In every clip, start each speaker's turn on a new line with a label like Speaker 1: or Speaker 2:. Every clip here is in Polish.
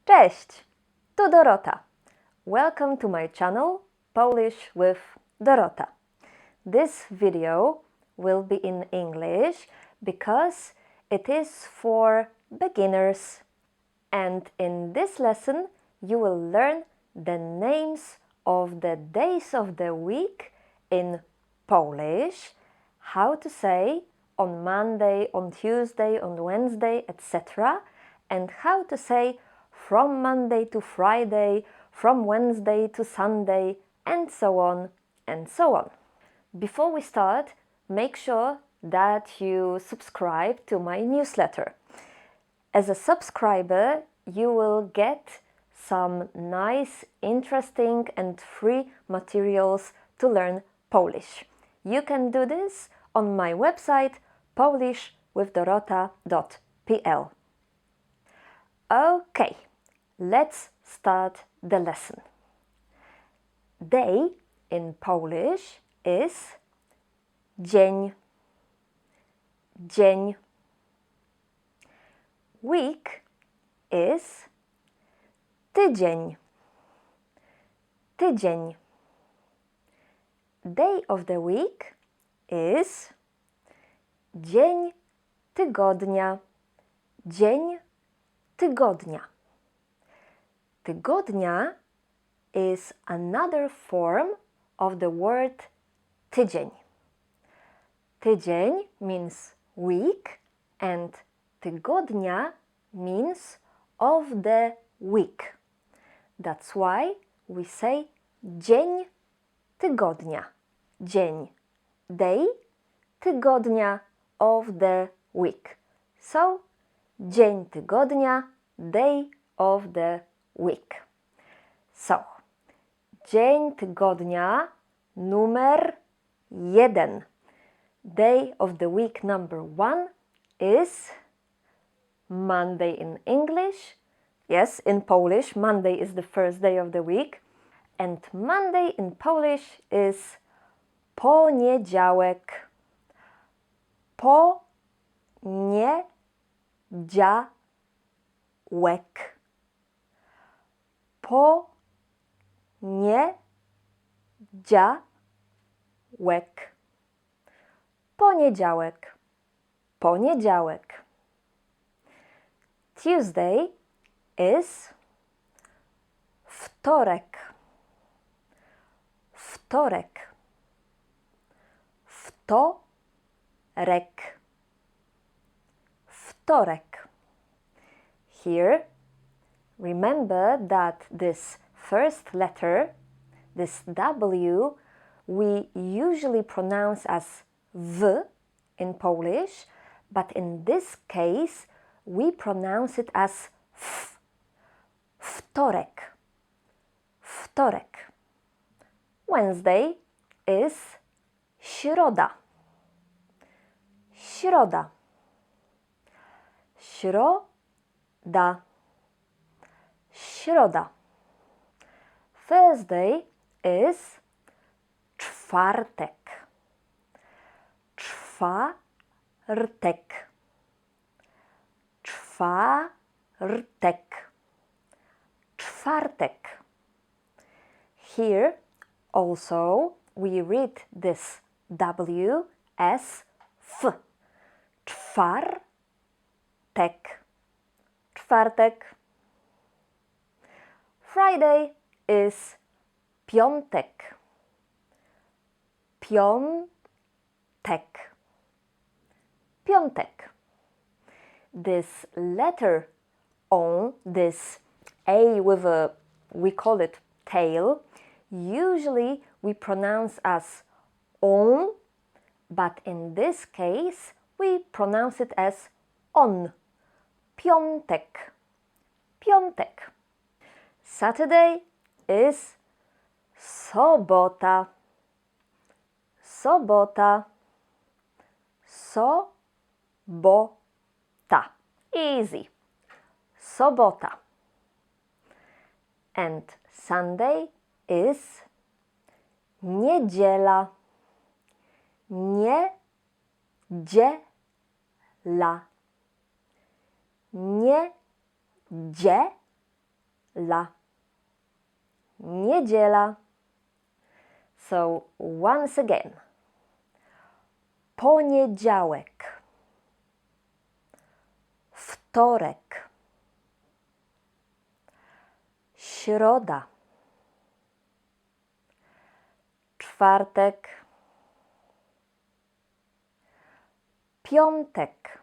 Speaker 1: Cześć! Tu Dorota. Welcome to my channel, Polish with Dorota. This video will be in English because it is for beginners. And in this lesson, you will learn the names of the days of the week in Polish, how to say on Monday, on Tuesday, on Wednesday, etc. and how to say from Monday to Friday, from Wednesday to Sunday, and so on and so on. Before we start, make sure that you subscribe to my newsletter. As a subscriber, you will get some nice, interesting and free materials to learn Polish. You can do this on my website polishwithdorota.pl. Okay, let's start the lesson. Day in Polish is dzień, dzień. Week is tydzień, tydzień. Day of the week is dzień tygodnia, dzień tygodnia. Tygodnia is another form of the word tydzień. Tydzień means week and tygodnia means of the week. That's why we say dzień tygodnia. Dzień, day, tygodnia of the week. So, dzień tygodnia, day of the week. So, dzień tygodnia numer 1. Day of the week number 1 is Monday in English. Yes, in Polish, Monday is the first day of the week. And Monday in Polish is poniedziałek. Poniedziałek. Poniedziałek. Poniedziałek. Poniedziałek. Tuesday is wtorek. Wtorek. Wtorek. Wtorek. Here, remember that this first letter, this W, we usually pronounce as W in Polish, but in this case, we pronounce it as F. Wtorek. Wtorek. Wednesday is środa. Środa. Środa. Środa. Thursday is czwartek. Czwartek. Czwartek. Czwartek. Here also we read this W as F. Czwartek. Czwartek. Friday is piątek. Piątek. Piątek. This letter on, this A with a, we call it tail, usually we pronounce as on, but in this case we pronounce it as on. Piątek. Piątek. Saturday is sobota. Sobota. Sobota. Easy. Sobota. And Sunday is niedziela. Niedziela. Niedziela. Niedziela. Niedziela. So once again. Poniedziałek. Wtorek. Środa. Czwartek. Piątek.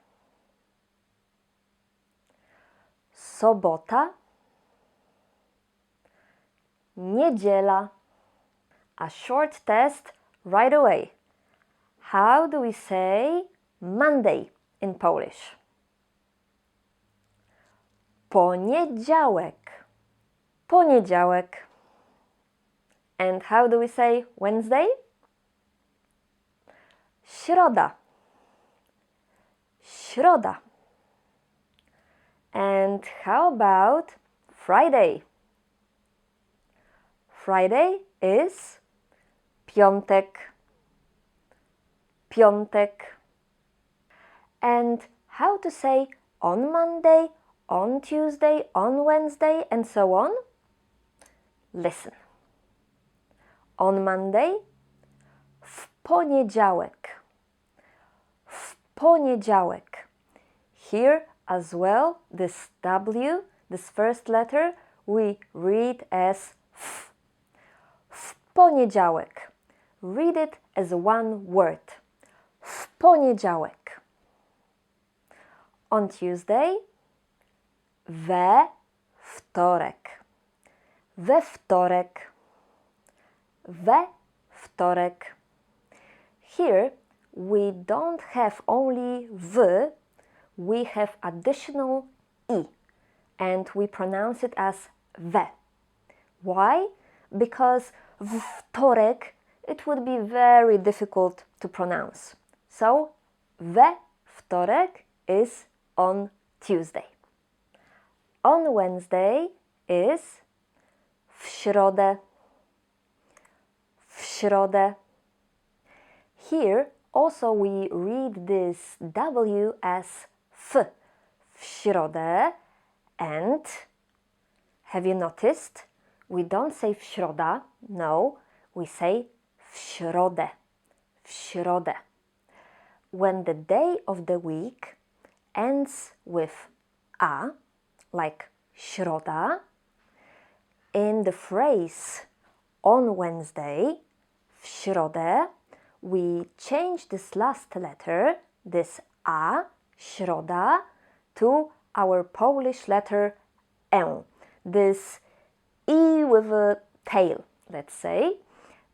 Speaker 1: Sobota. Niedziela. A short test right away. How do we say Monday in Polish? Poniedziałek. Poniedziałek. And how do we say Wednesday? Środa. Środa. And how about Friday? Friday is piątek. Piątek. And how to say on Monday, on Tuesday, on Wednesday, and so on? Listen. On Monday, w poniedziałek. W poniedziałek. Here as well, this W, this first letter, we read as f. W poniedziałek. Read it as one word. W poniedziałek. On Tuesday, we wtorek. We wtorek. We wtorek. Here we don't have only w, we have additional i, and we pronounce it as we. Why? Because wtorek, it would be very difficult to pronounce. So, we wtorek is on Tuesday. On Wednesday is w środę. W środę. Here also we read this W as f. W środę. And have you noticed? We don't say w środa. No, we say w środę. W środę. When the day of the week ends with a, like środa, in the phrase on Wednesday, w środę, we change this last letter, this a, środa, to our Polish letter e, this e with a tail, let's say.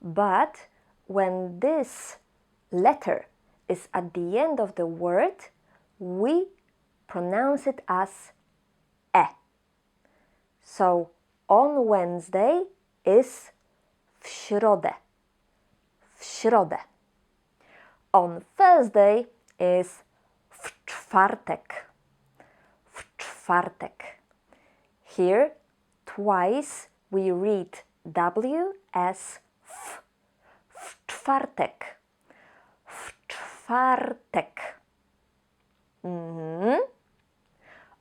Speaker 1: But when this letter is at the end of the word, we pronounce it as e. So on Wednesday is w środę. W środę. On Thursday is w czwartek. W czwartek. Here twice we read W as f. W czwartek. W czwartek.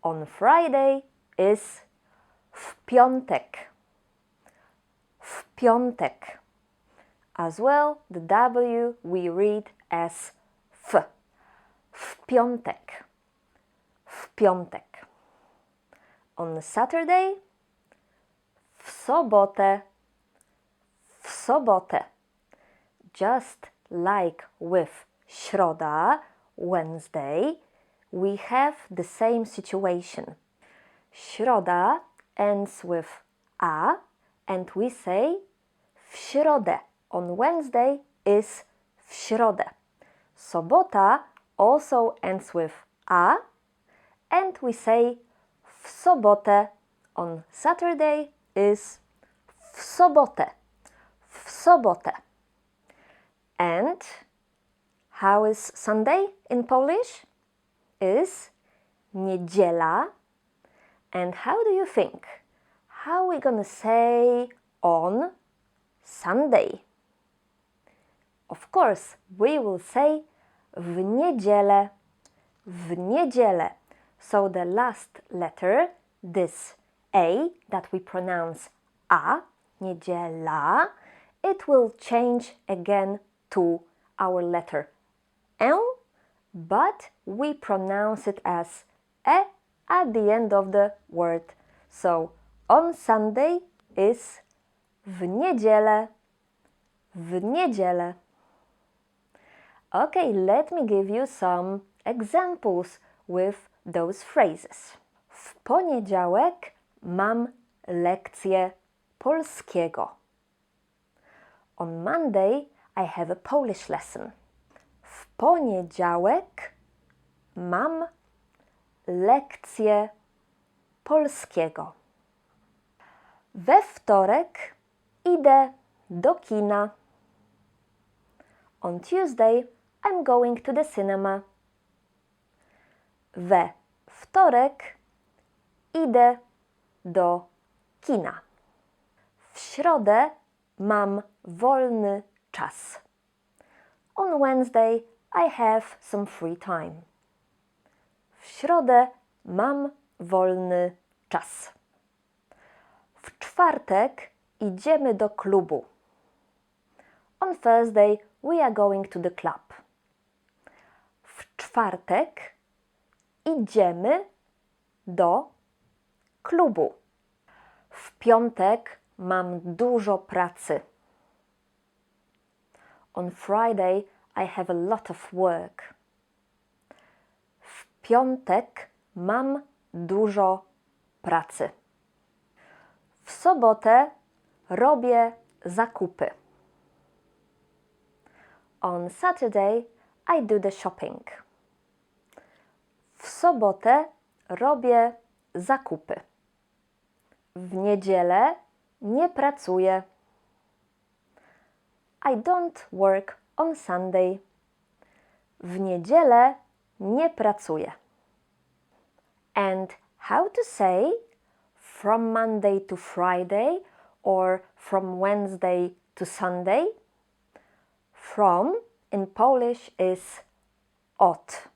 Speaker 1: On Friday is w piątek. W piątek. As well, the W we read as f. W piątek. W piątek. On Saturday, w sobotę. W sobotę. Just like with środa, Wednesday, we have the same situation. Środa ends with a, and we say w środę. On Wednesday is w środę. Sobota also ends with a, and we say w sobotę. On Saturday is w sobotę. W sobotę. And how is Sunday in Polish? Is niedziela. And how do you think? How are we gonna say on Sunday? Of course, we will say w niedzielę. W niedzielę. So the last letter, this A that we pronounce a, niedziela, it will change again to our letter N, but we pronounce it as E at the end of the word. So on Sunday is w niedzielę, w niedzielę. Okay, let me give you some examples with those phrases. W poniedziałek mam lekcję polskiego. On Monday I have a Polish lesson. W poniedziałek mam lekcję polskiego. We wtorek idę do kina. On Tuesday I'm going to the cinema. We wtorek idę do kina. W środę mam wolny czas. On Wednesday I have some free time. W środę mam wolny czas. W czwartek idziemy do klubu. On Thursday we are going to the club. W czwartek idziemy do klubu. W piątek mam dużo pracy. On Friday I have a lot of work. W piątek mam dużo pracy. W sobotę robię zakupy. On Saturday I do the shopping. W sobotę robię zakupy. W niedzielę nie pracuję. I don't work on Sunday. W niedzielę nie pracuję. And how to say from Monday to Friday or from Wednesday to Sunday? From in Polish is od.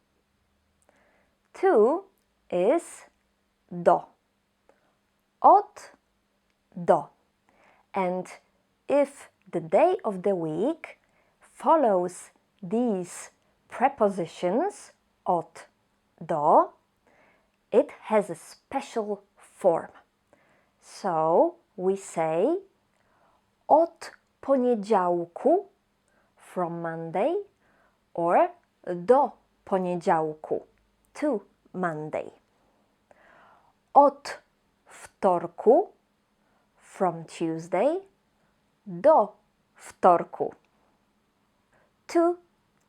Speaker 1: To is do. Od do. And if the day of the week follows these prepositions od do, it has a special form. So we say od poniedziałku, from Monday, or do poniedziałku, to Monday. Od wtorku, from Tuesday, do wtorku, to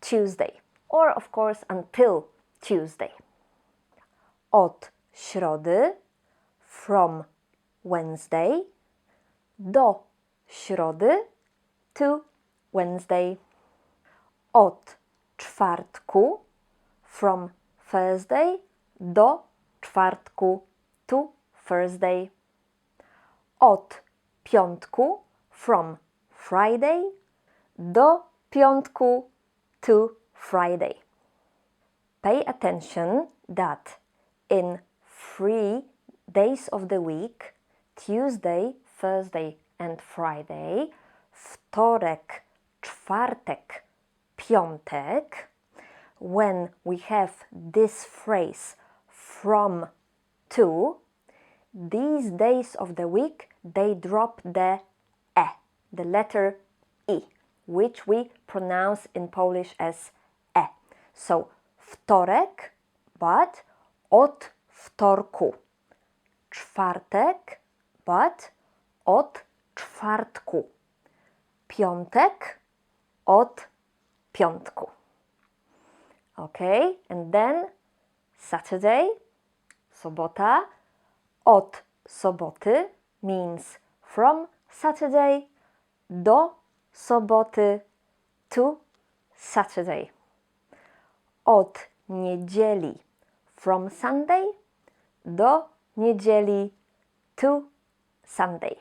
Speaker 1: Tuesday, or of course until Tuesday. Od środy, from Wednesday, do środy, to Wednesday. Od czwartku, from Thursday, do czwartku, to Thursday. Od piątku, from Friday, do piątku, to Friday. Pay attention that in 3 days of the week, Tuesday, Thursday and Friday, wtorek, czwartek, piątek, when we have this phrase from to, these days of the week, they drop the e, the letter I, which we pronounce in Polish as e. So wtorek, but od wtorku. Czwartek, but od czwartku. Piątek, od piątku. Okay, and then Saturday, sobota, od soboty means from Saturday, do soboty, to Saturday. Od niedzieli, from Sunday, do niedzieli, to Sunday.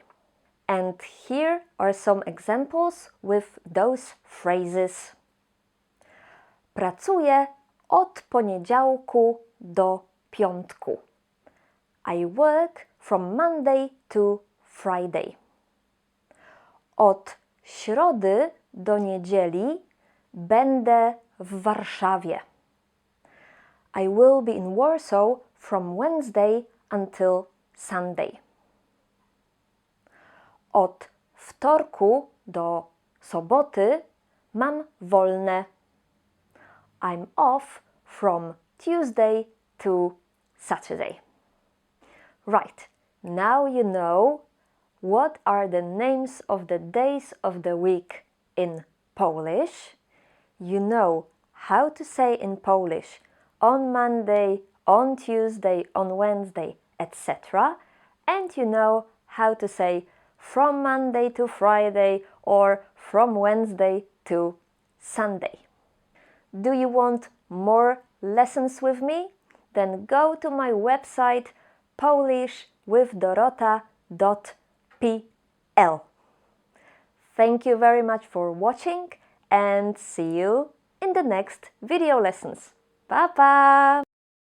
Speaker 1: And here are some examples with those phrases. Pracuję od poniedziałku do piątku. I work from Monday to Friday. Od środy do niedzieli będę w Warszawie. I will be in Warsaw from Wednesday until Sunday. Od wtorku do soboty mam wolne. I'm off from Tuesday to Saturday. Right, now you know what are the names of the days of the week in Polish. You know how to say in Polish on Monday, on Tuesday, on Wednesday, etc. And you know how to say from Monday to Friday or from Wednesday to Sunday. Do you want more lessons with me? Then go to my website polishwithdorota.pl. Thank you very much for watching and see you in the next video lessons. Pa pa!